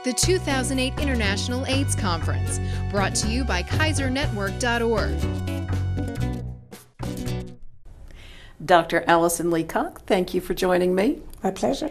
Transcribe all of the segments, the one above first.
the 2008 International AIDS Conference, brought to you by KaiserNetwork.org. Dr. Allyson Leacock, thank you for joining me. My pleasure.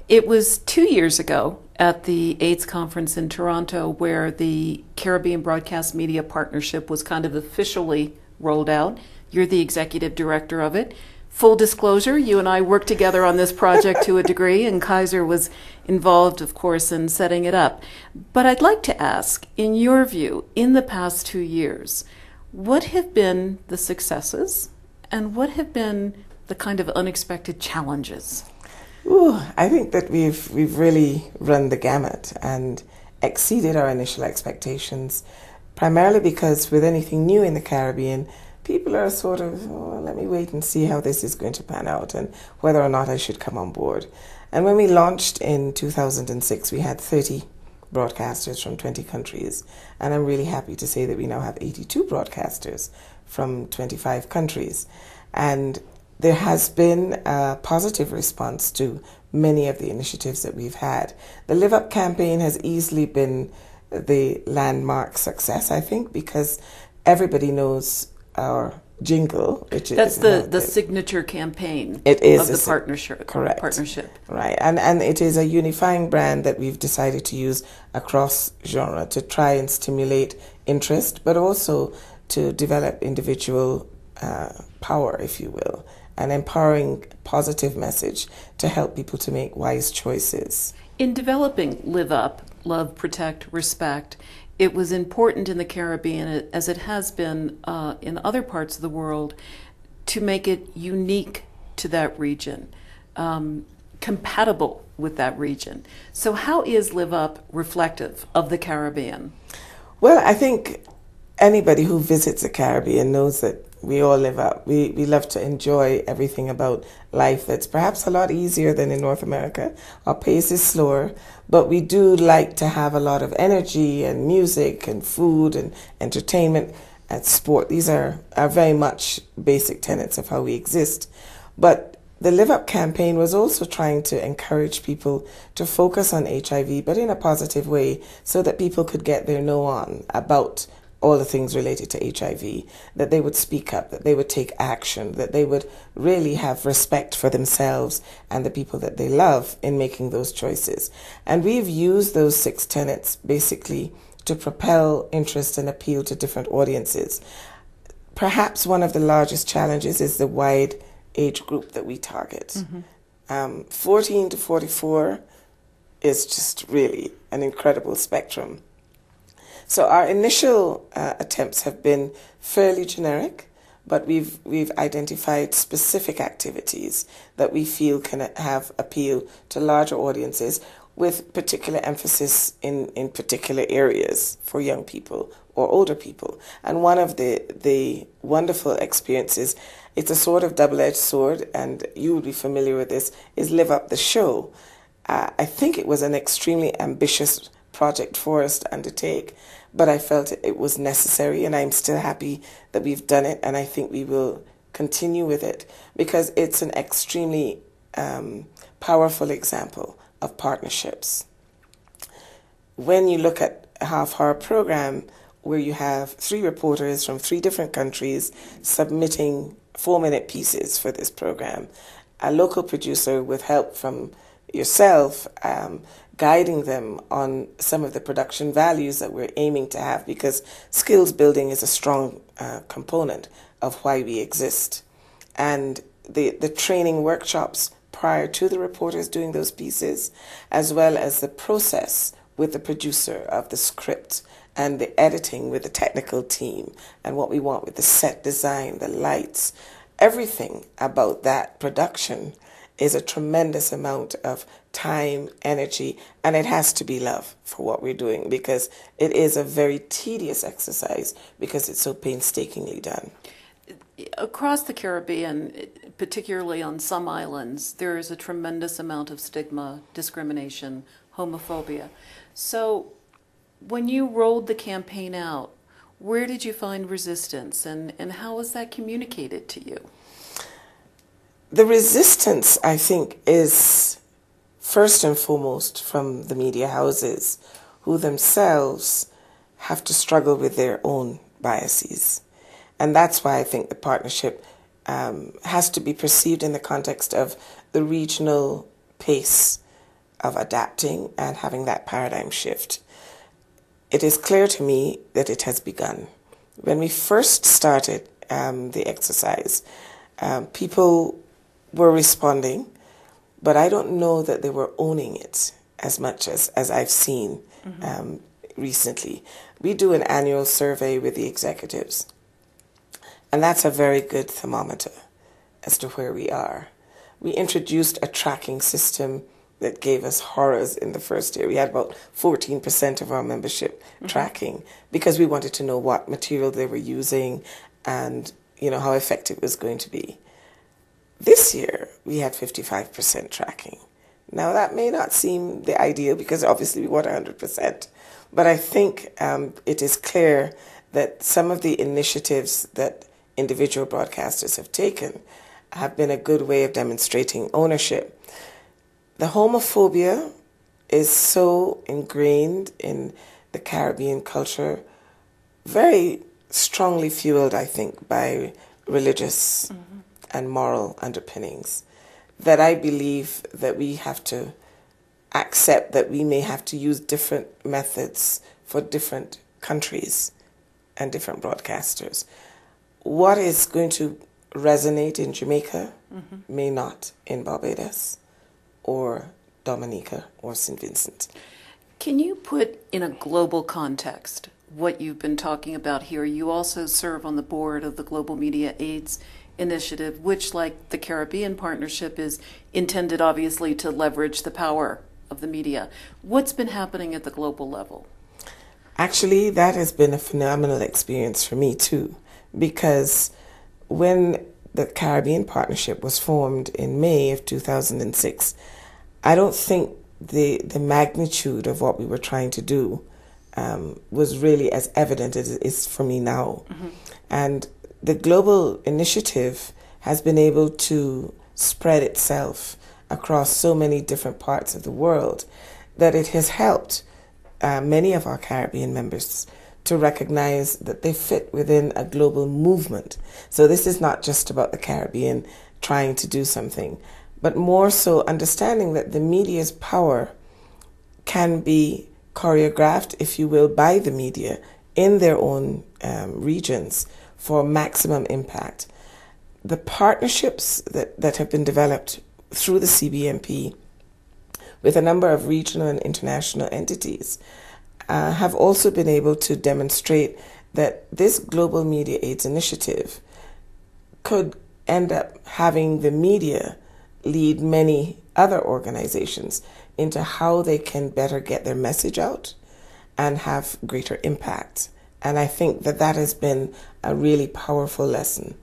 It was 2 years ago at the AIDS Conference in Toronto where the Caribbean Broadcast Media Partnership was kind of officially rolled out. You're the executive director of it. Full disclosure, you and I worked together on this project to a degree, and Kaiser was involved, of course, in setting it up. But I'd like to ask, in your view, in the past 2 years, what have been the successes and what have been the kind of unexpected challenges? I think that we've really run the gamut and exceeded our initial expectations, primarily because with anything new in the Caribbean, people are sort of, let me wait and see how this is going to pan out and whether or not I should come on board. And when we launched in 2006, we had 30 broadcasters from 20 countries. And I'm really happy to say that we now have 82 broadcasters from 25 countries. And there has been a positive response to many of the initiatives that we've had. The Live Up campaign has easily been the landmark success, I think, because everybody knows our jingle, which that's is the signature campaign it is of the partnership. Correct. Partnership. Right. And it is a unifying brand that we've decided to use across genre to try and stimulate interest, but also to develop individual power, if you will, an empowering positive message to help people to make wise choices. In developing Live Up, Love, Protect, Respect, it was important in the Caribbean, as it has been in other parts of the world, to make it unique to that region, compatible with that region. So how is Live Up reflective of the Caribbean? Well, I think anybody who visits the Caribbean knows that we all live up. We love to enjoy everything about life that's perhaps a lot easier than in North America. Our pace is slower, but we do like to have a lot of energy and music and food and entertainment and sport. These are very much basic tenets of how we exist. But the Live Up campaign was also trying to encourage people to focus on HIV, but in a positive way, so that people could get their know on about all the things related to HIV, that they would speak up, that they would take action, that they would really have respect for themselves and the people that they love in making those choices. And we've used those 6 tenets basically to propel interest and appeal to different audiences. Perhaps one of the largest challenges is the wide age group that we target. 14 to 44 is just really an incredible spectrum. So our initial attempts have been fairly generic, but we've identified specific activities that we feel can have appeal to larger audiences, with particular emphasis in particular areas for young people or older people. And one of the wonderful experiences, it's a sort of double-edged sword, and you would be familiar with this, is Live Up the Show. I think it was an extremely ambitious project for us to undertake, but I felt it was necessary, and I'm still happy that we've done it, and I think we will continue with it because it's an extremely powerful example of partnerships. When you look at a half-hour program where you have 3 reporters from 3 different countries submitting 4-minute pieces for this program, a local producer with help from yourself, guiding them on some of the production values that we're aiming to have, because skills building is a strong component of why we exist. And the training workshops prior to the reporters doing those pieces, as well as the process with the producer of the script and the editing with the technical team and what we want with the set design, the lights, everything about that production is a tremendous amount of time, energy, and it has to be love for what we're doing, because it is a very tedious exercise because it's so painstakingly done. Across the Caribbean, particularly on some islands, there is a tremendous amount of stigma, discrimination, homophobia. So when you rolled the campaign out, where did you find resistance, and how was that communicated to you? The resistance, I think, is first and foremost from the media houses, who themselves have to struggle with their own biases. And that's why I think the partnership has to be perceived in the context of the regional pace of adapting and having that paradigm shift. It is clear to me that it has begun. When we first started the exercise, people were responding, but I don't know that they were owning it as much as I've seen recently. We do an annual survey with the executives, and that's a very good thermometer as to where we are. We introduced a tracking system that gave us horrors in the first year. We had about 14% of our membership tracking because we wanted to know what material they were using and, you know, how effective it was going to be. This year, we had 55% tracking. Now, that may not seem the ideal because obviously we want 100%, but I think it is clear that some of the initiatives that individual broadcasters have taken have been a good way of demonstrating ownership. The homophobia is so ingrained in the Caribbean culture, very strongly fueled, I think, by religious and moral underpinnings, that I believe that we have to accept that we may have to use different methods for different countries and different broadcasters. What is going to resonate in Jamaica may not in Barbados or Dominica or St. Vincent. Can you put in a global context what you've been talking about here? You also serve on the board of the Global Media AIDS Initiative, which, like the Caribbean Partnership, is intended obviously to leverage the power of the media. What's been happening at the global level? Actually, that has been a phenomenal experience for me too, because when the Caribbean Partnership was formed in May of 2006, I don't think the magnitude of what we were trying to do was really as evident as it is for me now. And the global initiative has been able to spread itself across so many different parts of the world that it has helped many of our Caribbean members to recognize that they fit within a global movement. So this is not just about the Caribbean trying to do something, but more so understanding that the media's power can be choreographed, if you will, by the media in their own regions for maximum impact. The partnerships that have been developed through the CBMP with a number of regional and international entities have also been able to demonstrate that this Global Media AIDS Initiative could end up having the media lead many other organizations into how they can better get their message out and have greater impact. And I think that has been a really powerful lesson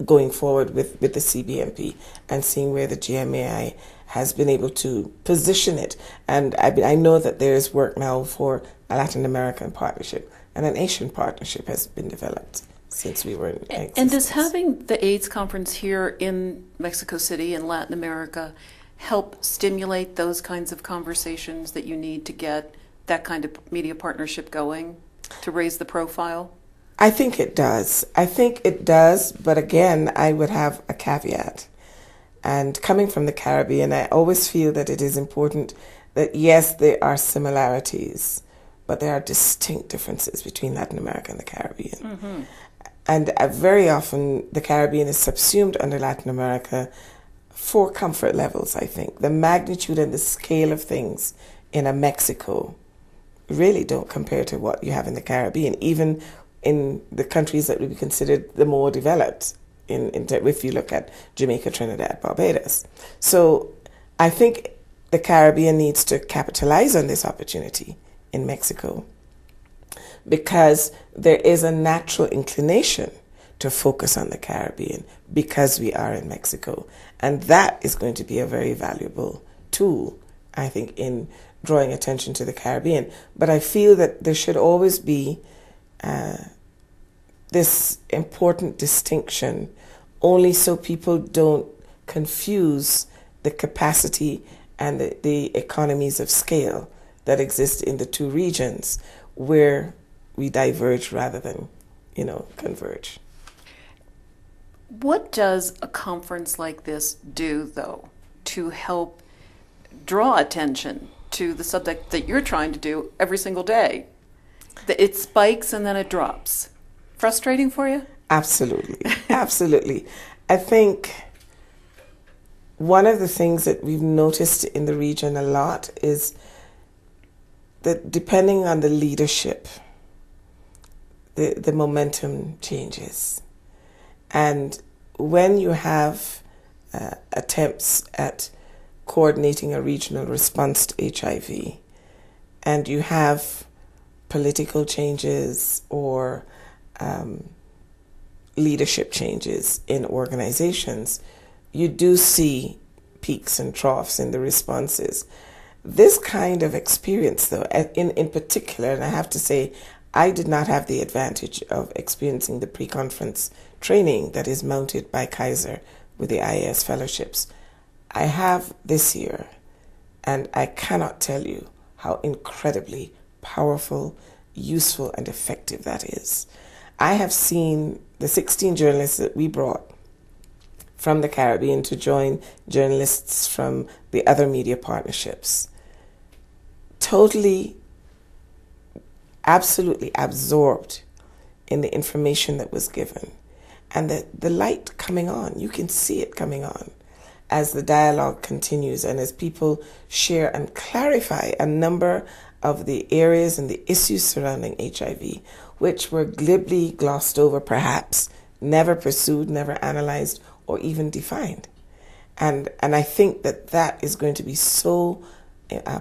going forward with the CBMP and seeing where the GMAI has been able to position it. And I know that there is work now for a Latin American partnership, and an Asian partnership has been developed since we were in existence. And does having the AIDS conference here in Mexico City in Latin America help stimulate those kinds of conversations that you need to get that kind of media partnership going to raise the profile? I think it does. But again, I would have a caveat. And coming from the Caribbean, I always feel that it is important that, yes, there are similarities, but there are distinct differences between Latin America and the Caribbean. And very often the Caribbean is subsumed under Latin America for comfort levels, I think. The magnitude and the scale of things in a Mexico really don't compare to what you have in the Caribbean, even in the countries that would be considered the more developed, if you look at Jamaica, Trinidad, Barbados. So I think the Caribbean needs to capitalize on this opportunity in Mexico, because there is a natural inclination to focus on the Caribbean because we are in Mexico. And that is going to be a very valuable tool, I think, in drawing attention to the Caribbean. But I feel that there should always be this important distinction, only so people don't confuse the capacity and the economies of scale that exist in the two regions, where we diverge rather than, converge. What does a conference like this do, though, to help draw attention to the subject that you're trying to do every single day? It spikes and then it drops. Frustrating for you? Absolutely. Absolutely. I think one of the things that we've noticed in the region a lot is that depending on the leadership, the momentum changes. And when you have attempts at coordinating a regional response to HIV, and you have political changes or leadership changes in organizations, you do see peaks and troughs in the responses. This kind of experience, though, in particular, and I have to say, I did not have the advantage of experiencing the pre-conference training that is mounted by Kaiser with the IAS fellowships. I have this year, and I cannot tell you how incredibly powerful, useful, and effective that is. I have seen the 16 journalists that we brought from the Caribbean to join journalists from the other media partnerships totally, absolutely absorbed in the information that was given, and the light coming on. You can see it coming on as the dialogue continues and as people share and clarify a number of the areas and the issues surrounding HIV, which were glibly glossed over, perhaps, never pursued, never analyzed, or even defined. And I think that is going to be so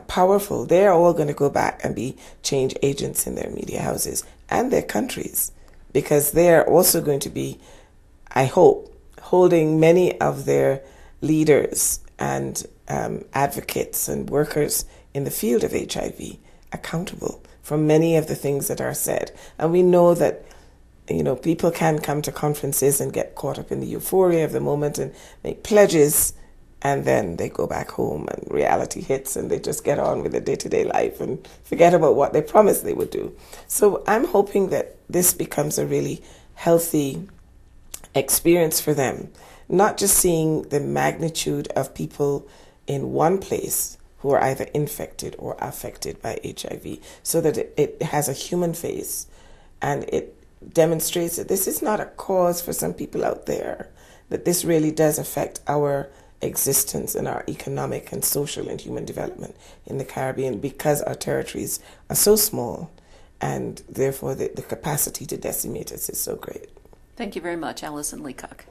powerful. They're all going to go back and be change agents in their media houses and their countries, because they're also going to be, I hope, holding many of their leaders and advocates and workers in the field of HIV accountable for many of the things that are said. And we know that, people can come to conferences and get caught up in the euphoria of the moment and make pledges, and then they go back home and reality hits and they just get on with their day-to-day life and forget about what they promised they would do. So I'm hoping that this becomes a really healthy experience for them, not just seeing the magnitude of people in one place who are either infected or affected by HIV, so that it has a human face and it demonstrates that this is not a cause for some people out there, that this really does affect our existence and our economic and social and human development in the Caribbean, because our territories are so small and therefore the capacity to decimate us is so great. Thank you very much, Allyson Leacock.